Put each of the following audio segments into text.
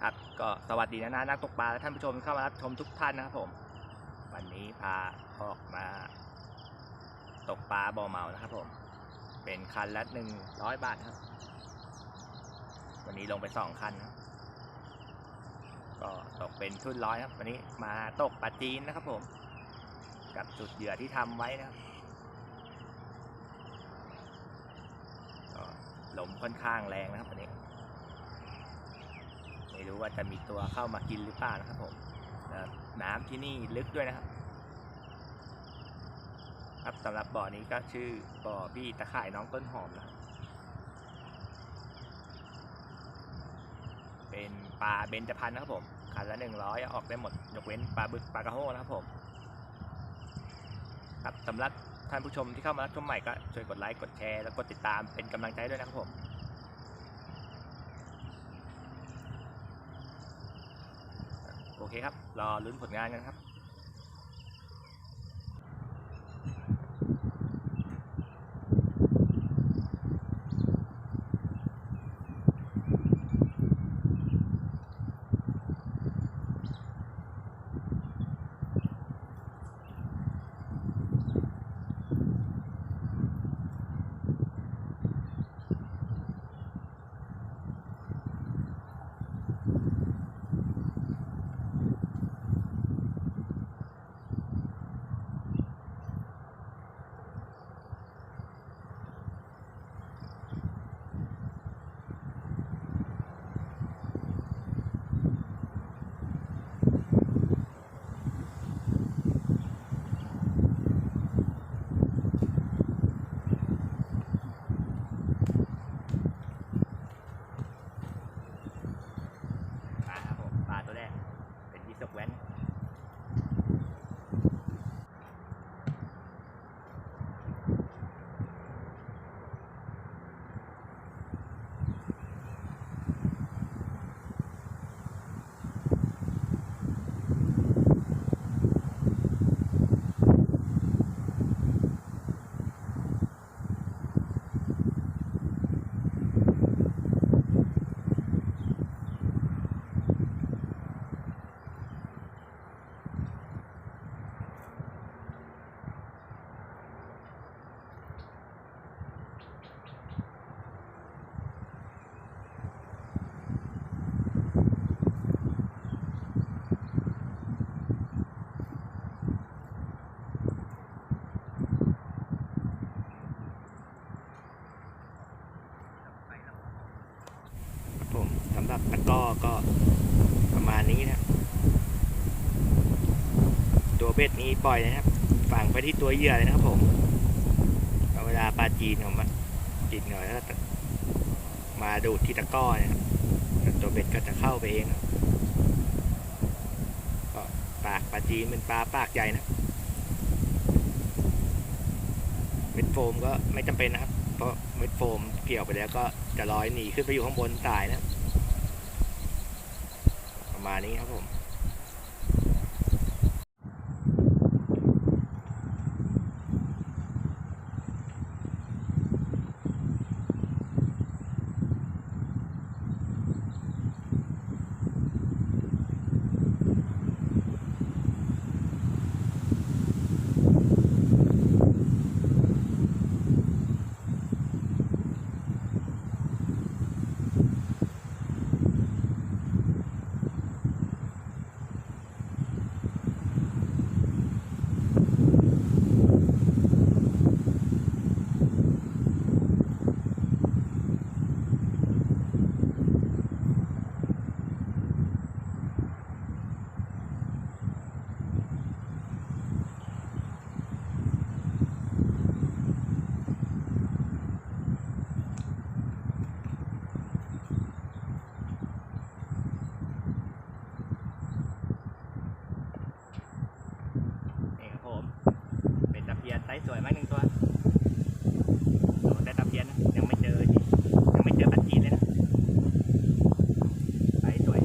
ครับก็สวัสดีนะนักตกปลาและท่านผู้ชมเข้ามารับชมทุกท่านนะครับผมวันนี้พาออกมาตกปลาบ่อเหมานะครับผมเป็นคันละ100 บาทครับวันนี้ลงไป2 คันนะก็ตกเป็นทุนร้อยครับวันนี้มาตกปลาจีนนะครับผมกับจุดเหยื่อที่ทำไว้นะครับลมค่อนข้างแรงนะครับวันนี้ไม่รู้ว่าจะมีตัวเข้ามากินหรือเปล่านะครับผมน้ำที่นี่ลึกด้วยนะครับสำหรับบ่อนี้ก็ชื่อบ่อพี่ตะข่ายน้องต้นหอมนะเป็นปลาเบญจพรรณนะครับผมคันละ100ออกได้หมดยกเว้นปลาบึกปลากระโห้นะครับผมครับสำหรับท่านผู้ชมที่เข้ามารับชมใหม่ก็ช่วยกดไลค์กดแชร์แล้วกดติดตามเป็นกำลังใจด้วยนะครับผมโอเคครับรอลุ้นผลงานกันครับแว้นผมสำหรับตะก้อก็ประมาณนี้นะตัวเบ็ดนี้ปล่อยนะครับฝังไปที่ตัวเหยื่อเลยนะครับผมเวลาปลาจีนของมันจิตหน่อยแล้วมาดูดที่ตะก้อนะครับตัวเบ็ดก็จะเข้าไปเองก็ปากปลาจีนเป็นปลาปากใหญ่นะเม็ดโฟมก็ไม่จำเป็นนะครับเพราะเม็ดโฟมเกี่ยวไปแล้วก็จะลอยหนีขึ้นไปอยู่ข้างบนสายนะประมาณนี้ครับผมไซส์สวยมาก1 ตัวได้ตะเพียนยังไม่เจอปลาจีนเลยนะไซส์สวย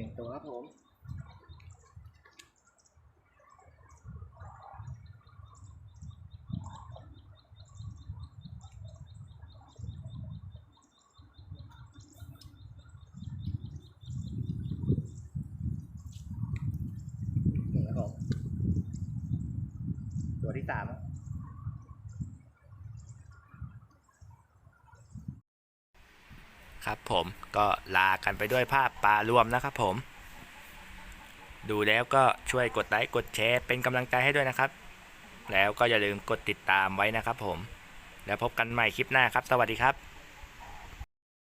1 ตัวครับผมนี่ครับผมตัวที่ 3ครับผมก็ลากันไปด้วยภาพปลารวมนะครับผมดูแล้วก็ช่วยกดไลค์กดแชร์เป็นกำลังใจให้ด้วยนะครับแล้วก็อย่าลืมกดติดตามไว้นะครับผมแล้วพบกันใหม่คลิปหน้าครับสวัสดีครับ